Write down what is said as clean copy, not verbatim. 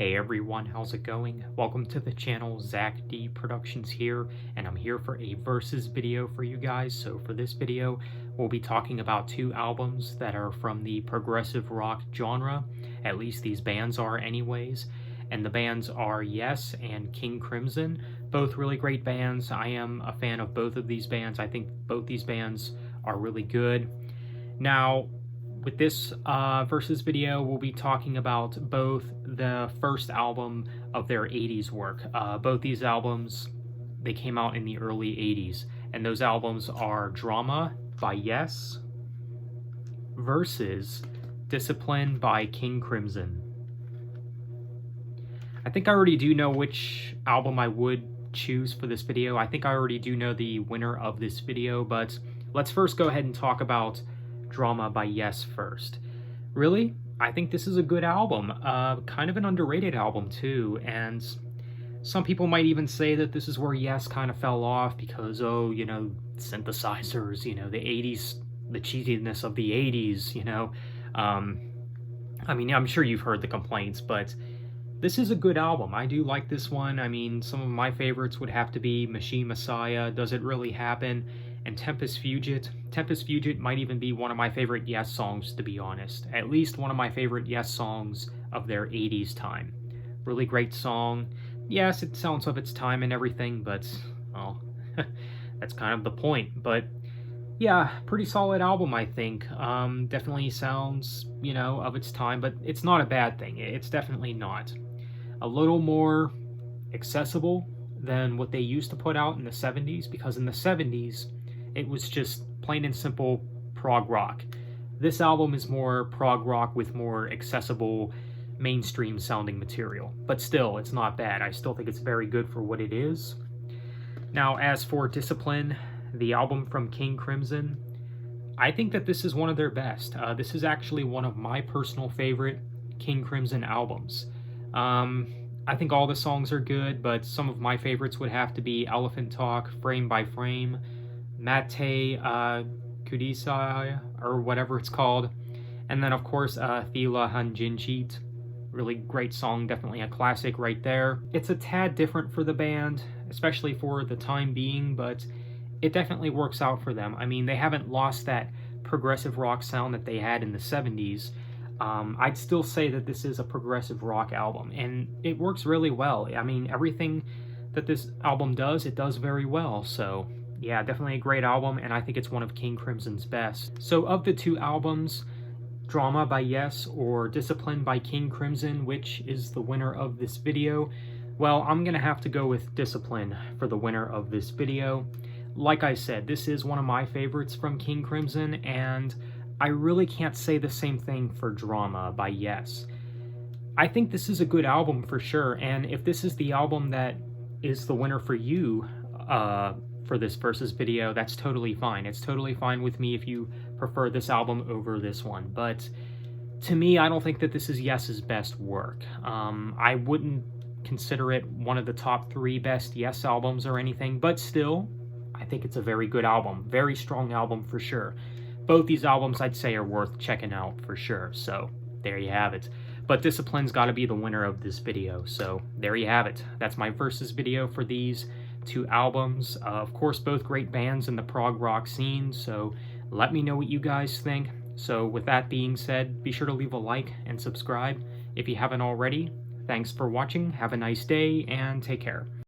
Hey everyone, how's it going? Welcome to the channel. Zach D Productions here, and I'm here for a versus video for you guys. So for this video, we'll be talking about two albums that are from the progressive rock genre. At least these bands are anyways. And the bands are Yes and King Crimson. Both really great bands. I am a fan of both of these bands. I think both these bands are really good. Now, with this versus video, we'll be talking about both the first album of their 80s work. Both these albums, they came out in the early 80s, and those albums are Drama by Yes versus Discipline by King Crimson. I think I already do know which album I would choose for this video. I think I already do know the winner of this video, but let's first go ahead and talk about Drama by Yes first. Really, I think this is a good album, kind of an underrated album too, and some people might even say that this is where Yes kind of fell off because, oh, you know, synthesizers, you know, the 80s, the cheesiness of the 80s, you know. I mean, I'm sure you've heard the complaints, but this is a good album. I do like this one. I mean, some of my favorites would have to be Machine Messiah, Does It Really Happen, and Tempus Fugit. Tempus Fugit might even be one of my favorite Yes songs, to be honest. At least one of my favorite Yes songs of their 80s time. Really great song. Yes, it sounds of its time and everything, but, well, that's kind of the point. But, yeah, pretty solid album, I think. Definitely sounds, you know, of its time, but it's not a bad thing. It's definitely not. A little more accessible than what they used to put out in the 70s, because in the 70s, it was just plain and simple prog rock. This album is more prog rock with more accessible, mainstream sounding material. But still, it's not bad. I still think it's very good for what it is. Now, as for Discipline, the album from King Crimson, I think that this is one of their best. This is actually one of my personal favorite King Crimson albums. I think all the songs are good, but some of my favorites would have to be Elephant Talk, Frame by Frame, Mate Kudisai, or whatever it's called. And then, of course, Thila Hanjinchit. Really great song, definitely a classic right there. It's a tad different for the band, especially for the time being, but it definitely works out for them. I mean, they haven't lost that progressive rock sound that they had in the 70s. I'd still say that this is a progressive rock album, and it works really well. I mean, everything that this album does, it does very well, so yeah, definitely a great album, and I think it's one of King Crimson's best. So of the two albums, Drama by Yes or Discipline by King Crimson, which is the winner of this video? Well, I'm gonna have to go with Discipline for the winner of this video. Like I said, this is one of my favorites from King Crimson, and I really can't say the same thing for Drama by Yes. I think this is a good album for sure, and if this is the album that is the winner for you for this versus video, that's totally fine. It's totally fine with me if you prefer this album over this one, but to me, I don't think that this is Yes's best work. I wouldn't consider it one of the top 3 best Yes albums or anything, but still, I think it's a very good album. Very strong album for sure. Both these albums, I'd say, are worth checking out for sure, so there you have it. But Discipline's got to be the winner of this video, so there you have it. That's my versus video for these two albums. Of course, both great bands in the prog rock scene, so let me know what you guys think. So with that being said, be sure to leave a like and subscribe if you haven't already. Thanks for watching, have a nice day, and take care.